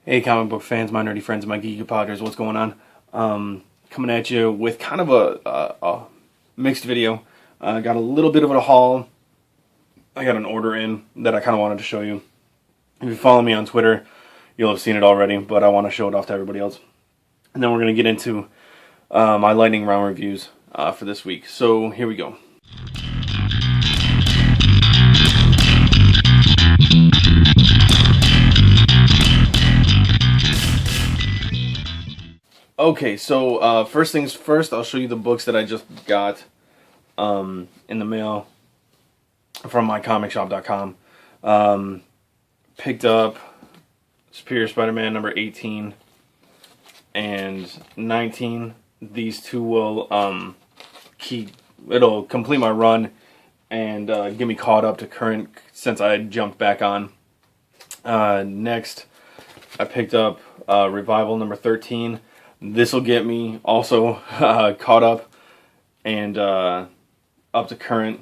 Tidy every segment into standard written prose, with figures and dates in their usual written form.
Hey comic book fans, my nerdy friends, my geeky podgers, what's going on? Coming at you with kind of a mixed video. Got a little bit of a haul. I got an order in that I kind of wanted to show you. If you follow me on Twitter, you'll have seen it already, but I want to show it off to everybody else. And then we're going to get into my lightning round reviews for this week. So here we go. Okay, so first things first, I'll show you the books that I just got in the mail from mycomicshop.com. Picked up Superior Spider-Man number 18 and 19. These two will it'll complete my run and get me caught up to current since I jumped back on. Next, I picked up Revival number 13. This will get me also caught up and up to current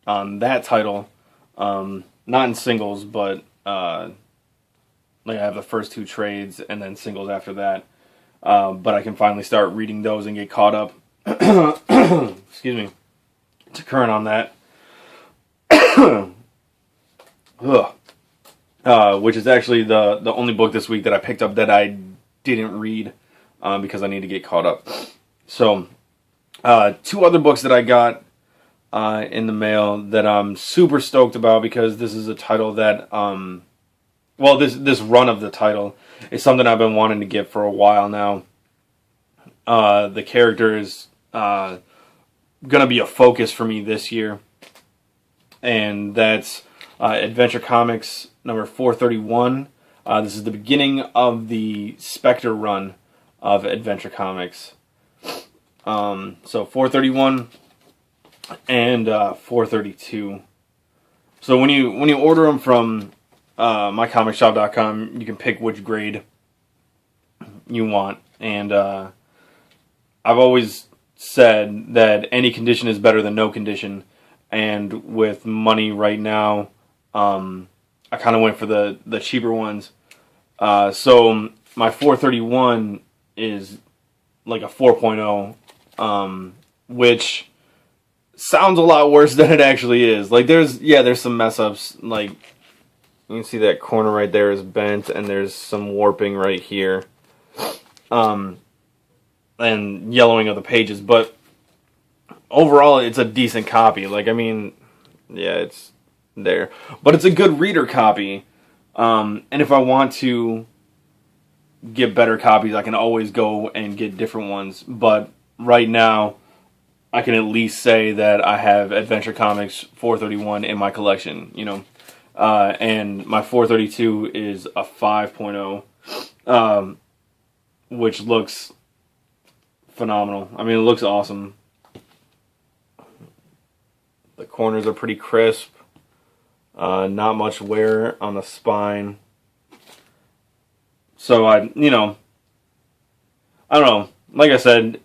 on that title. Not in singles, but like I have the first two trades and then singles after that. But I can finally start reading those and get caught up. Excuse me. To current on that. Which is actually the only book this week that I picked up that I didn't read because I need to get caught up. So, two other books that I got in the mail that I'm super stoked about because this is a title that, well, this run of the title is something I've been wanting to get for a while now. The character is going to be a focus for me this year, and that's Adventure Comics number 431. This is the beginning of the Spectre run of Adventure Comics. So 431 and 432. So when you order them from mycomicshop.com, you can pick which grade you want. And I've always said that any condition is better than no condition. And with money right now, I kind of went for the cheaper ones. So my 431 is like a 4.0, which sounds a lot worse than it actually is. Like there's some mess ups. Like you can see that corner right there is bent, and there's some warping right here, and yellowing of the pages. But overall, it's a decent copy. Like I mean, yeah, it's there, but it's a good reader copy. And if I want to get better copies, I can always go and get different ones. But right now, I can at least say that I have Adventure Comics 431 in my collection, you know. And my 432 is a 5.0, which looks phenomenal. I mean, it looks awesome. The corners are pretty crisp. Not much wear on the spine. So I don't know. Like I said,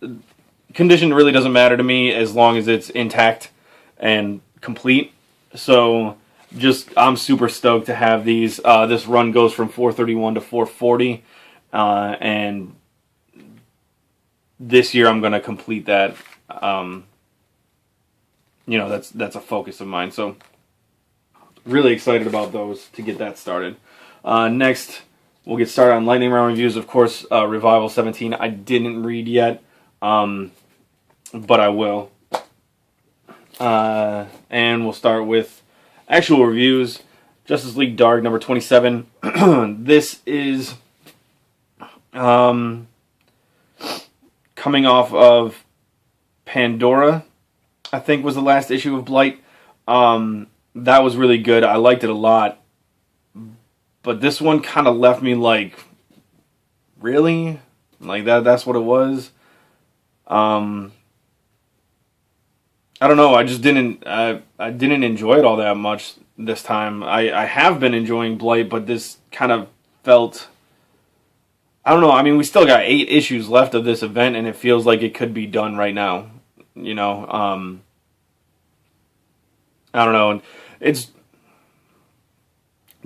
condition really doesn't matter to me as long as it's intact and complete. So I'm super stoked to have these. This run goes from 431 to 440, and this year I'm going to complete that. That's a focus of mine. So really excited about those to get that started. Next, we'll get started on lightning round reviews. Of course, Revival 17 I didn't read yet, but I will. And we'll start with actual reviews. Justice League Dark number 27. This is coming off of Pandora, I think was the last issue of Blight. That was really good. I liked it a lot. But this one kind of left me like, really? Like that's what it was? I don't know. I just didn't I didn't enjoy it all that much this time. I have been enjoying Blight, but this kind of felt, I don't know. I mean, we still got 8 issues left of this event, and it feels like it could be done right now. You know, I don't know.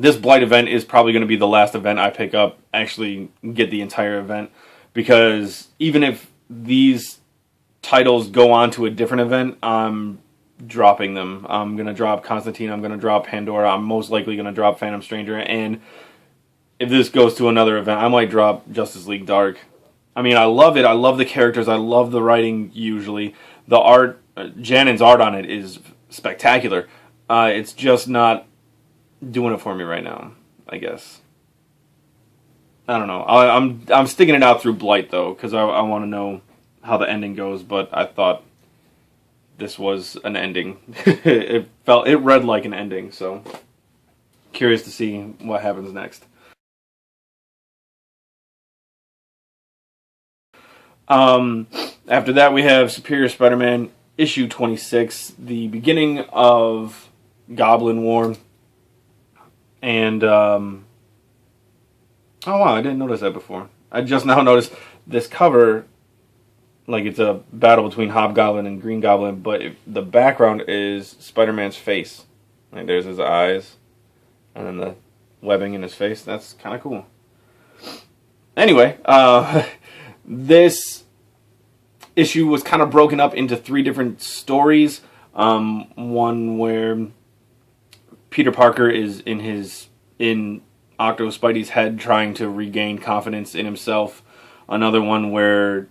this Blight event is probably going to be the last event I pick up, actually get the entire event, because even if these titles go on to a different event, I'm dropping them. I'm going to drop Constantine, I'm going to drop Pandora, I'm most likely going to drop Phantom Stranger, and if this goes to another event, I might drop Justice League Dark. I mean, I love it, I love the characters, I love the writing usually. The art, Janen's art on it is spectacular. It's just not doing it for me right now, I guess. I don't know. I'm sticking it out through Blight though, because I want to know how the ending goes. But I thought this was an ending. it read like an ending. So curious to see what happens next. After that, we have Superior Spider-Man issue 26, the beginning of Goblin War. And, oh wow, I didn't notice that before. I just now noticed this cover, like it's a battle between Hobgoblin and Green Goblin, but the background is Spider-Man's face. Like there's his eyes, and then the webbing in his face. That's kind of cool. Anyway, this issue was kind of broken up into 3 different stories. One where Peter Parker is in Octo Spidey's head trying to regain confidence in himself. Another one where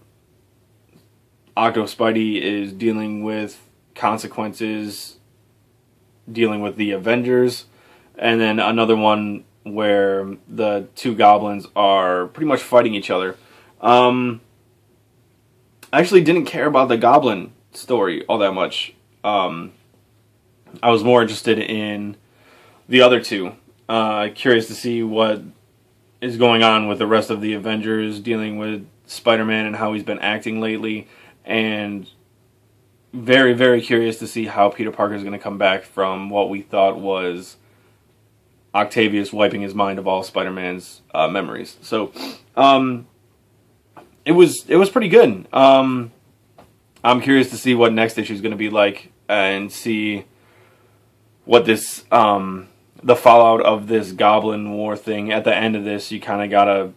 Octo Spidey is dealing with consequences, dealing with the Avengers. And then another one where the 2 goblins are pretty much fighting each other. I actually didn't care about the goblin story all that much. I was more interested in the other 2. Curious to see what is going on with the rest of the Avengers, dealing with Spider-Man and how he's been acting lately, and very, very curious to see how Peter Parker is going to come back from what we thought was Octavius wiping his mind of all Spider-Man's memories. So, it was pretty good. I'm curious to see what next issue is going to be like, and see what this the fallout of this Goblin War thing. At the end of this, you kind of got a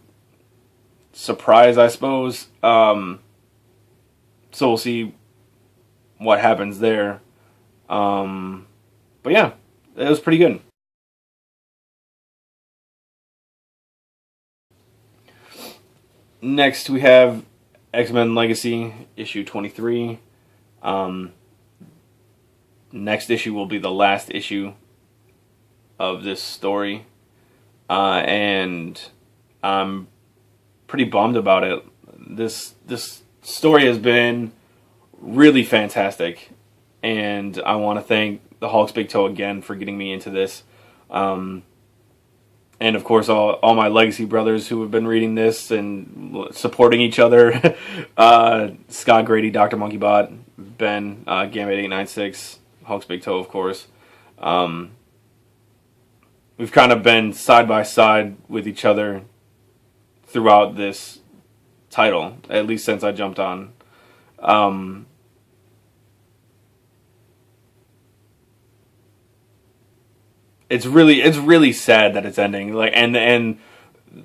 surprise, I suppose. So we'll see what happens there. But yeah, it was pretty good. Next, we have X-Men Legacy, issue 23. Next issue will be the last issue of this story. And I'm pretty bummed about it. This story has been really fantastic. And I want to thank the Hulk's Big Toe again for getting me into this. And of course, all my Legacy brothers who have been reading this and supporting each other. Scott Grady, Dr. Monkeybot, Ben, Gambit896, Hulk's Big Toe, of course. We've kind of been side by side with each other throughout this title, at least since I jumped on. It's really sad that it's ending. Like, and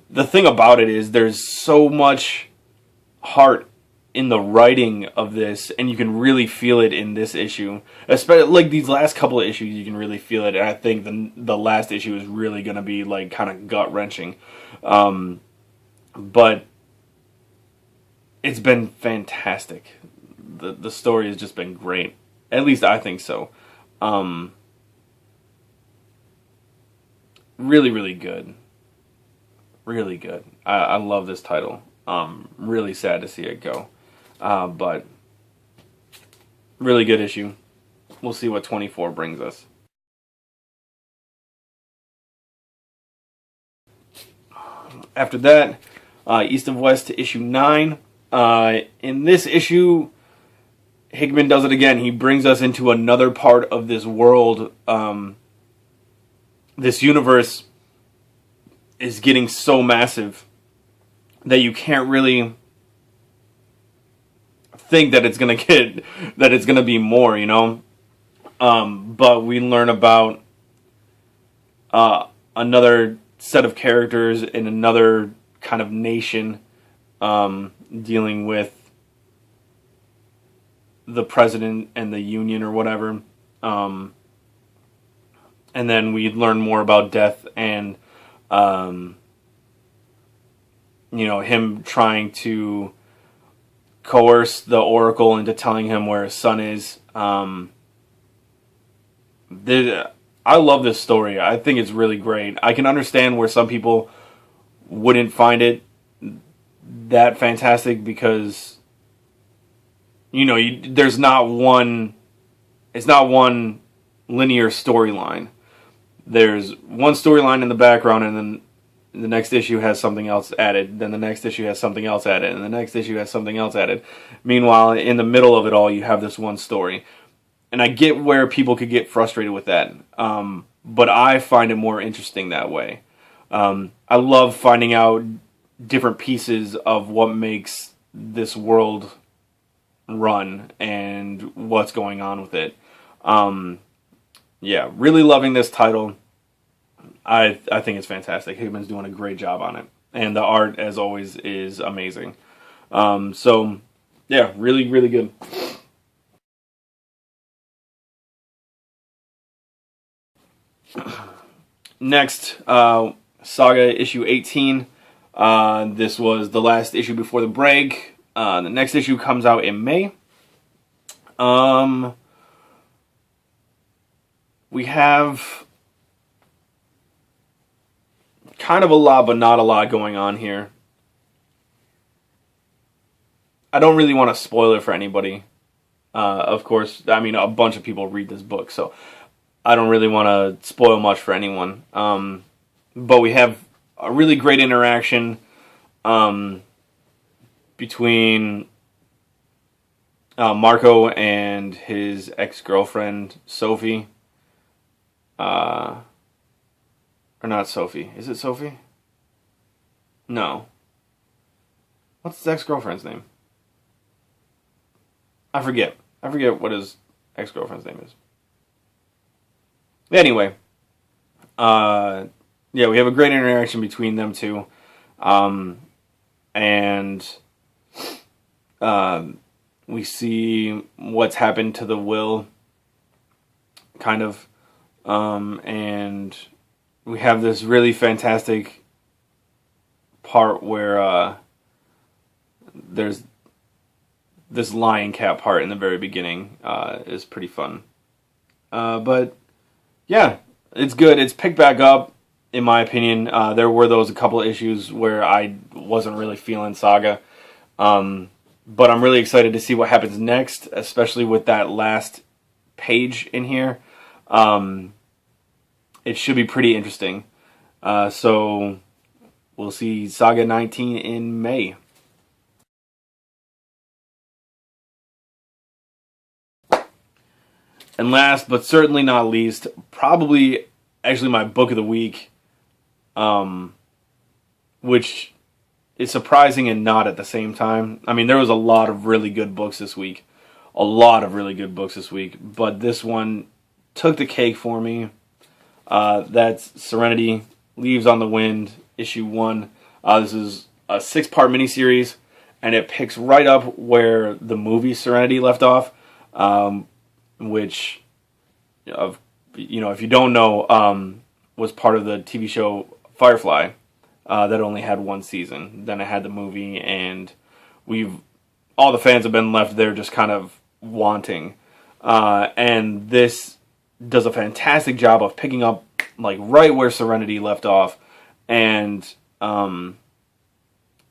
the thing about it is there's so much heart in the writing of this, and you can really feel it in this issue. Especially like these last couple of issues, you can really feel it. And I think the last issue is really gonna be like kind of gut wrenching. But it's been fantastic. The story has just been great. At least I think so. Really, really good. Really good. I love this title. Really sad to see it go. But really good issue. We'll see what 24 brings us. After that, East of West to issue 9. In this issue, Hickman does it again. He brings us into another part of this world. This universe is getting so massive that you can't really think that it's gonna be more, you know. But we learn about another set of characters in another kind of nation dealing with the president and the union or whatever. And then we learn more about Death and, him trying to coerce the Oracle into telling him where his son is. I love this story. I think it's really great. I can understand where some people wouldn't find it that fantastic because, there's not one. It's not one linear storyline. There's one storyline in the background, and then the next issue has something else added. Then the next issue has something else added, and the next issue has something else added. Meanwhile, in the middle of it all, you have this one story. And I get where people could get frustrated with that, but I find it more interesting that way. I love finding out different pieces of what makes this world run and what's going on with it. Yeah, really loving this title. I think it's fantastic. Hickman's doing a great job on it. And the art, as always, is amazing. So, yeah, really, really good. Next, Saga issue 18. This was the last issue before the break. The next issue comes out in May. We have kind of a lot, but not a lot going on here. I don't really want to spoil it for anybody. Of course, I mean, a bunch of people read this book, so I don't really want to spoil much for anyone. But we have a really great interaction between Marco and his ex-girlfriend, Sophie. Or not Sophie. Is it Sophie? No. What's his ex-girlfriend's name? I forget. I forget what his ex-girlfriend's name is. Anyway. Yeah, we have a great interaction between them two. And we see what's happened to the will, kind of. And we have this really fantastic part where there's this lion cat part in the very beginning is pretty fun. But yeah, it's good. It's picked back up, in my opinion. There were a couple of issues where I wasn't really feeling Saga. But I'm really excited to see what happens next, especially with that last page in here. It should be pretty interesting. So we'll see Saga 19 in May. And last, but certainly not least, probably actually my book of the week, which is surprising and not at the same time. I mean, there was a lot of really good books this week. But this one took the cake for me. That's Serenity, Leaves on the Wind, issue 1. This is a 6-part miniseries, and it picks right up where the movie Serenity left off, which, if you don't know, was part of the TV show Firefly, that only had 1 season. Then it had the movie, and all the fans have been left there just kind of wanting. And this does a fantastic job of picking up like right where Serenity left off, and not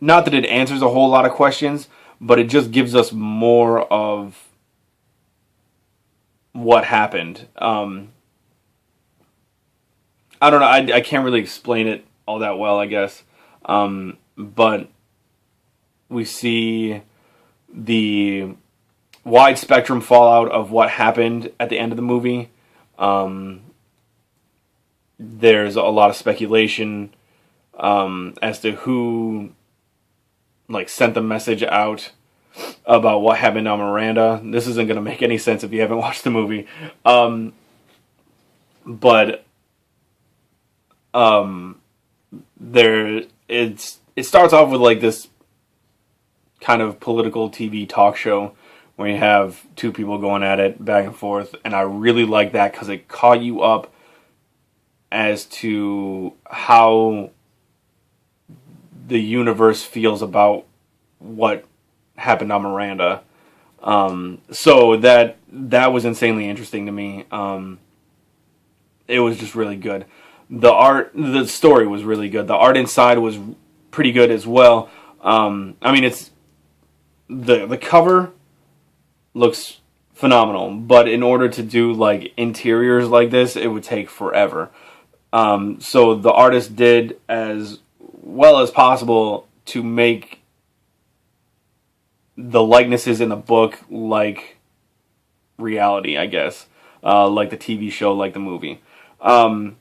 that it answers a whole lot of questions, but it just gives us more of what happened. I don't know, I can't really explain it all that well, I guess, but we see the wide spectrum fallout of what happened at the end of the movie. There's a lot of speculation as to who sent the message out about what happened on Miranda. This isn't going to make any sense if you haven't watched the movie. But it starts off with like this kind of political TV talk show where you have two people going at it back and forth, and I really like that because it caught you up as to how the universe feels about what happened on Miranda. So that was insanely interesting to me. It was just really good. The story was really good. The art inside was pretty good as well. I mean, it's the cover looks phenomenal, but in order to do like interiors like this, it would take forever. So the artist did as well as possible to make the likenesses in the book like reality, I guess, like the TV show, like the movie. And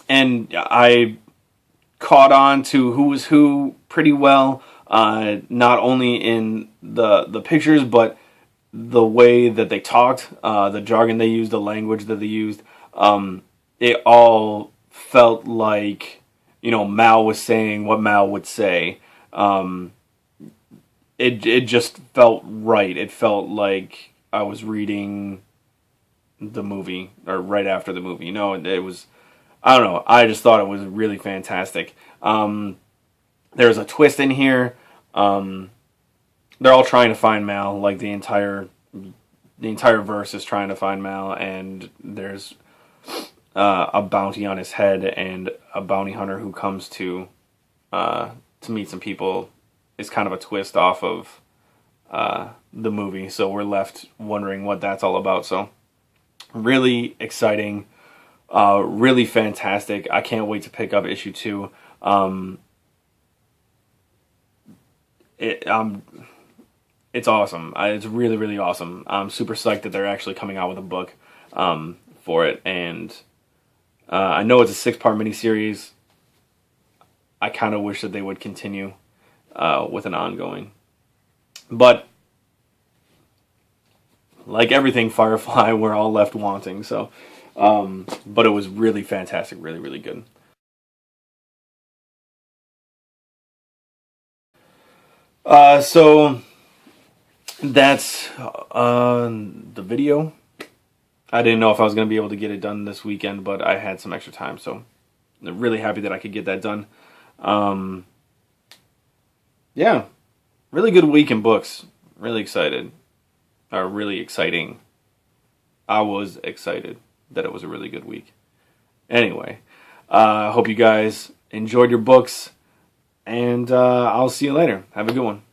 I caught on to who was who pretty well, not only in the pictures, but the way that they talked, the jargon they used, the language that they used. It all felt like, Mal was saying what Mal would say. It just felt right. It felt like I was reading the movie, or right after the movie. It was, I don't know, I just thought it was really fantastic. There's a twist in here. They're all trying to find Mal, like the entire verse is trying to find Mal, and there's a bounty on his head, and a bounty hunter who comes to meet some people is kind of a twist off of the movie, so we're left wondering what that's all about. So really exciting, really fantastic. I can't wait to pick up issue 2. It's awesome. It's really, really awesome. I'm super psyched that they're actually coming out with a book for it, and I know it's a 6-part miniseries. I kind of wish that they would continue with an ongoing. But like everything Firefly, we're all left wanting. So, but it was really fantastic, really, really good. So that's the video. I didn't know if I was going to be able to get it done this weekend, but I had some extra time, so I'm really happy that I could get that done. Yeah, really good week in books. Really excited. Really exciting. I was excited that it was a really good week. Anyway, I hope you guys enjoyed your books, and I'll see you later. Have a good one.